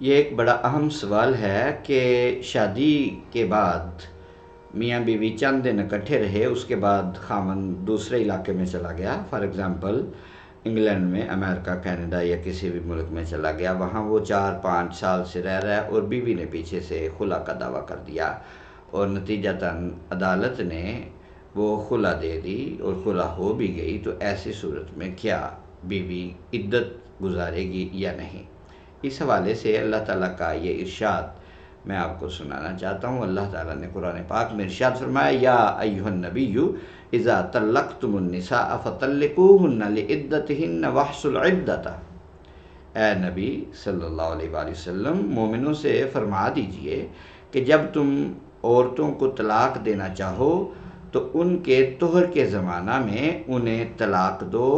یہ ایک بڑا اہم سوال ہے کہ شادی کے بعد میاں بیوی چند دن اکٹھے رہے، اس کے بعد خاوند دوسرے علاقے میں چلا گیا، فار ایگزامپل انگلینڈ میں، امریکہ، کینیڈا یا کسی بھی ملک میں چلا گیا، وہاں وہ 4-5 سال سے رہ رہا ہے اور بیوی نے پیچھے سے خلا کا دعویٰ کر دیا اور نتیجتاً عدالت نے وہ خلا دے دی اور خلا ہو بھی گئی، تو ایسی صورت میں کیا بیوی عدت گزارے گی یا نہیں؟ اس حوالے سے اللہ تعالیٰ کا یہ ارشاد میں آپ کو سنانا چاہتا ہوں۔ اللہ تعالیٰ نے قرآن پاک میں ارشاد فرمایا، یا ایھا النبی اذا طلقتم النساء فطلقوہن لعدتہن واحصوا العدۃ۔ اے نبی صلی اللہ علیہ وآلہ وسلم، مومنوں سے فرما دیجئے کہ جب تم عورتوں کو طلاق دینا چاہو تو ان کے طہر کے زمانہ میں انہیں طلاق دو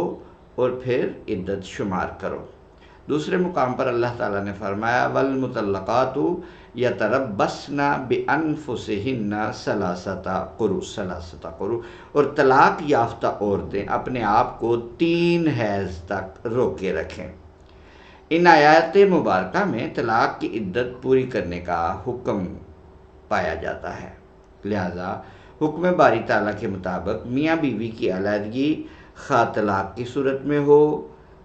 اور پھر عدت شمار کرو۔ دوسرے مقام پر اللہ تعالیٰ نے فرمایا، والمطلقات یتربصن بانفسہن ثلاثۃ قروء، اور طلاق یافتہ عورتیں اپنے آپ کو 3 حیض تک روکے رکھیں۔ ان آیات مبارکہ میں طلاق کی عدت پوری کرنے کا حکم پایا جاتا ہے، لہذا حکم باری تعالیٰ کے مطابق میاں بیوی کی علیحدگی خواہ طلاق کی صورت میں ہو،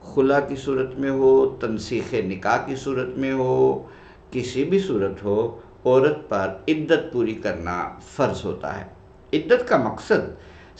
خلا کی صورت میں ہو، تنسیخ نکاح کی صورت میں ہو، کسی بھی صورت ہو، عورت پر عدت پوری کرنا فرض ہوتا ہے۔ عدت کا مقصد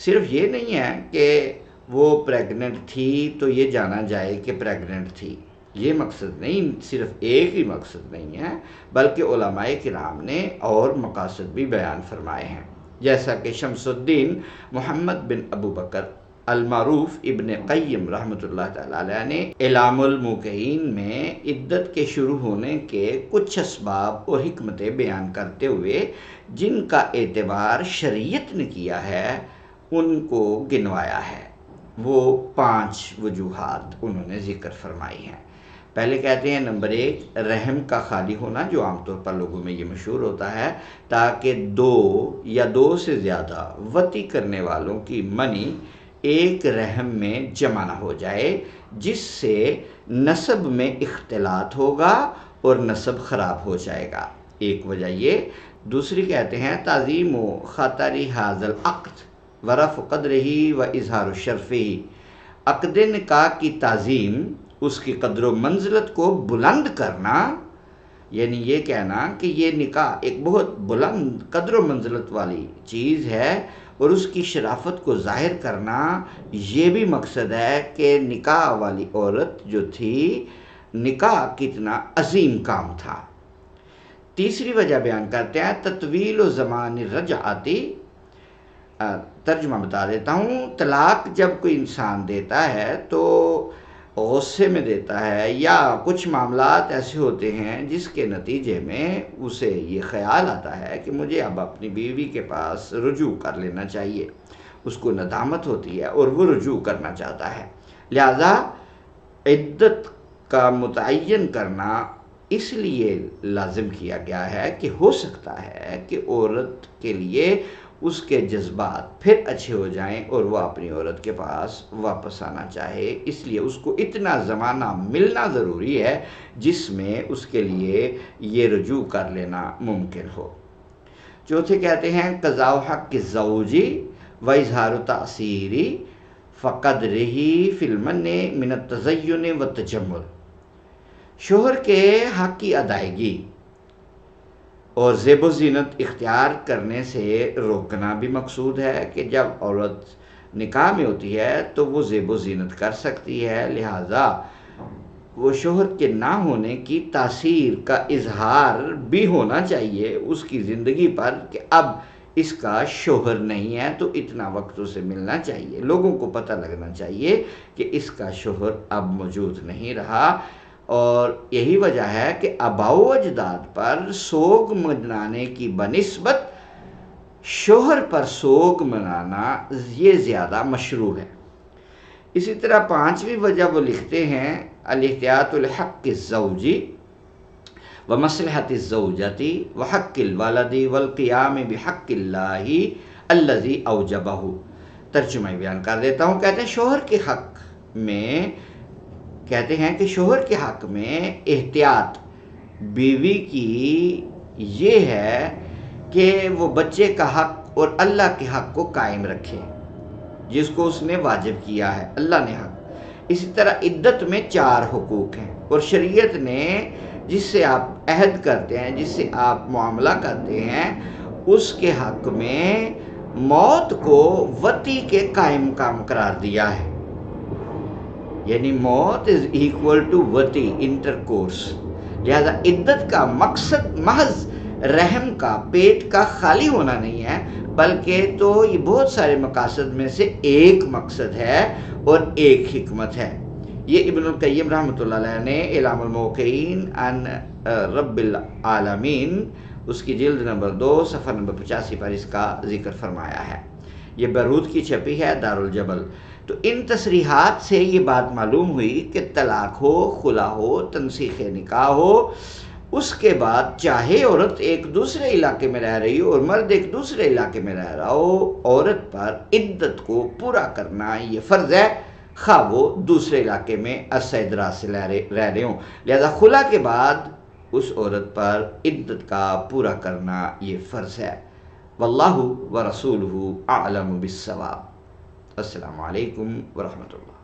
صرف یہ نہیں ہے کہ وہ پریگننٹ تھی تو یہ جانا جائے کہ پریگننٹ تھی، یہ مقصد نہیں، صرف ایک ہی مقصد نہیں ہے، بلکہ علماء کرام نے اور مقاصد بھی بیان فرمائے ہیں، جیسا کہ شمس الدین محمد بن ابو بکر المعروف ابن قیم رحمۃ اللہ تعالیٰ علیہ نے اعلام الموقعین میں عدت کے شروع ہونے کے کچھ اسباب اور حکمتیں بیان کرتے ہوئے جن کا اعتبار شریعت نے کیا ہے ان کو گنوایا ہے۔ وہ 5 وجوہات انہوں نے ذکر فرمائی ہیں۔ پہلے کہتے ہیں نمبر 1، رحم کا خالی ہونا، جو عام طور پر لوگوں میں یہ مشہور ہوتا ہے، تاکہ 2 یا 2 سے زیادہ وطی کرنے والوں کی منی ایک رحم میں جمع نہ ہو جائے، جس سے نسب میں اختلاط ہوگا اور نسب خراب ہو جائے گا، ایک وجہ یہ۔ دوسری کہتے ہیں تعظیم و خاطر ھذا العقد ورفع قدرہ و اظہار شرفہ، عقد نکاح کی تعظیم، اس کی قدر و منزلت کو بلند کرنا، یعنی یہ کہنا کہ یہ نکاح ایک بہت بلند قدر و منزلت والی چیز ہے، اور اس کی شرافت کو ظاہر کرنا، یہ بھی مقصد ہے کہ نکاح والی عورت جو تھی، نکاح کتنا عظیم کام تھا۔ تیسری وجہ بیان کرتے ہیں تطویل و زمان الرجعتی، ترجمہ بتا دیتا ہوں، طلاق جب کوئی انسان دیتا ہے تو غصے میں دیتا ہے، یا کچھ معاملات ایسے ہوتے ہیں جس کے نتیجے میں اسے یہ خیال آتا ہے کہ مجھے اب اپنی بیوی کے پاس رجوع کر لینا چاہیے، اس کو ندامت ہوتی ہے اور وہ رجوع کرنا چاہتا ہے، لہذا عدت کا متعین کرنا اس لیے لازم کیا گیا ہے کہ ہو سکتا ہے کہ عورت کے لیے اس کے جذبات پھر اچھے ہو جائیں اور وہ اپنی عورت کے پاس واپس آنا چاہے، اس لیے اس کو اتنا زمانہ ملنا ضروری ہے جس میں اس کے لیے یہ رجوع کر لینا ممکن ہو۔ چوتھے کہتے ہیں قضاء حق الزوج و اظہار تأثیر فقدرہ فی المن من التزین والتجمل، شوہر کے حق کی ادائیگی اور زیب و زینت اختیار کرنے سے روکنا بھی مقصود ہے کہ جب عورت نکاح میں ہوتی ہے تو وہ زیب و زینت کر سکتی ہے، لہٰذا وہ شوہر کے نہ ہونے کی تاثیر کا اظہار بھی ہونا چاہیے اس کی زندگی پر کہ اب اس کا شوہر نہیں ہے، تو اتنا وقت اسے ملنا چاہیے، لوگوں کو پتہ لگنا چاہیے کہ اس کا شوہر اب موجود نہیں رہا۔ اور یہی وجہ ہے کہ آباء و اجداد پر سوگ منانے کی بنسبت شوہر پر سوگ منانا یہ زیادہ مشروع ہے۔ اسی طرح 5ویں وجہ وہ لکھتے ہیں الاحتیاط لحق الزوج ومصلحۃ الزوجۃ وحق الولد والقیام بحق اللہ الذی اوجبہ، ترجمہ بیان کر دیتا ہوں۔ کہتے ہیں شوہر کے حق میں، کہتے ہیں کہ شوہر کے حق میں احتیاط بیوی کی یہ ہے کہ وہ بچے کا حق اور اللہ کے حق کو قائم رکھے جس کو اس نے واجب کیا ہے، اللہ نے حق۔ اسی طرح عدت میں 4 حقوق ہیں، اور شریعت نے جس سے آپ عہد کرتے ہیں، جس سے آپ معاملہ کرتے ہیں، اس کے حق میں موت کو وطی کے قائم مقام قرار دیا ہے، یعنی موت از ایکول ٹو وطی، انٹرکورس۔ لہذا عدت کا مقصد محض رحم کا، پیٹ کا خالی ہونا نہیں ہے، بلکہ تو یہ بہت سارے مقاصد میں سے ایک مقصد ہے اور ایک حکمت ہے۔ یہ ابن القیم رحمۃ اللہ علیہ نے اعلام الموقعین عن رب العالمین، اس کی جلد نمبر 2 صفحہ نمبر 85 پر اس کا ذکر فرمایا ہے۔ یہ بیروت کی چھپی ہے، دارالجبل۔ تو ان تصریحات سے یہ بات معلوم ہوئی کہ طلاق ہو، خلا ہو، تنسیخ نکاح ہو، اس کے بعد چاہے عورت ایک دوسرے علاقے میں رہ رہی ہو اور مرد ایک دوسرے علاقے میں رہ رہا ہو، عورت پر عدت کو پورا کرنا یہ فرض ہے، خواہ وہ دوسرے علاقے میں عرصہ دراز سے رہ رہے ہوں۔ لہذا خلا کے بعد اس عورت پر عدت کا پورا کرنا یہ فرض ہے۔ واللہ ورسولہ اعلم بالصواب۔ السلام علیکم ورحمۃ اللہ۔